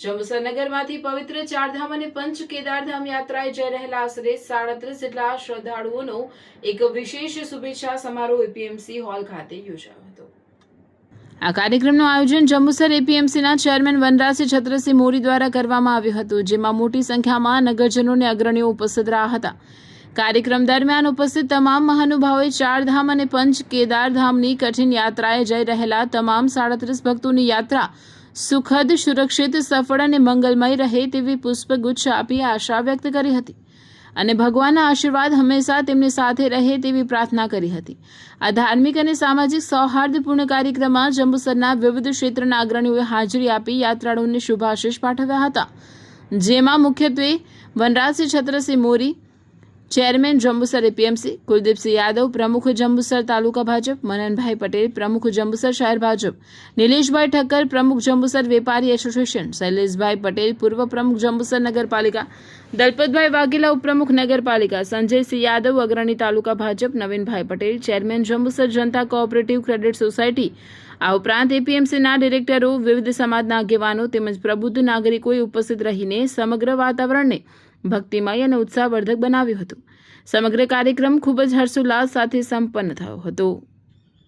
જંબુસર નગરમાંથી પવિત્ર ચારધામ અને પંચ કેદારધામ યાત્રાએ જઈ રહેલા આશરે 37 જેટલા શ્રદ્ધાળુઓનો એક વિશેષ શુભેચ્છા સમારોહ એપીએમસી હોલ ખાતે યોજાયો હતો। આ કાર્યક્રમનું આયોજન જંબુસર એપીએમસીના ચેરમેન વનરાજસિંહ છત્રસિંહ મોરી દ્વારા કરવામાં આવ્યું હતું, જેમાં મોટી સંખ્યામાં નગરજનોને અગ્રણીઓ ઉપસ્થિત રહ્યા હતા। કાર્યક્રમ દરમિયાન ઉપસ્થિત તમામ મહાનુભાવોએ ચારધામ અને પંચ કેદારધામની કઠિન યાત્રાએ જઈ રહેલા તમામ 37 ભક્તોની યાત્રા સુખદ, સુરક્ષિત, સફળ અને મંગલમય રહે તેવી પુષ્પગુચ્છ આપી આશા વ્યક્ત કરી હતી અને ભગવાનના આશીર્વાદ હંમેશા તેમની સાથે રહે તેવી પ્રાર્થના કરી હતી। આ ધાર્મિક અને સામાજિક સૌહાર્દપૂર્ણ કાર્યક્રમમાં જંબુસરના વિવિધ ક્ષેત્રના અગ્રણીઓએ હાજરી આપી યાત્રાળુઓને શુભાશીષ પાઠવ્યા હતા, જેમાં મુખ્યત્વે વનરાજસિંહ છત્રસિંહ મોરી, ચેરમેન જંબુસર એપીએમસી, કુલદીપસિંહ યાદવ, પ્રમુખ જંબુસર તાલુકા ભાજપ, મનનભાઈ પટેલ, પ્રમુખ જંબુસર શહેર ભાજપ, નિલેશભાઈ ઠક્કર, પ્રમુખ જંબુસર વેપારી એસોસિએશન, શૈલેષભાઈ પટેલ, પૂર્વ પ્રમુખ જંબુસર નગરપાલિકા, દલપતભાઈ વાઘેલા, ઉપપ્રમુખ નગરપાલિકા, સંજયસિંહ યાદવ, અગ્રણી તાલુકા ભાજપ, નવીનભાઈ પટેલ, ચેરમેન જંબુસર જનતા કોઓપરેટિવ ક્રેડિટ સોસાયટી, આ ઉપરાંત એપીએમસીના ડિરેક્ટરો, વિવિધ સમાજના આગેવાનો તેમજ પ્રબુદ્ધ નાગરિકોએ ઉપસ્થિત રહીને સમગ્ર વાતાવરણને ભક્તિમય અને ઉત્સાહવર્ધક બનાવ્યું હતું। સમગ્ર કાર્યક્રમ ખૂબ જ હર્ષોલ્લાસ સાથે સંપન્ન થયો હતો।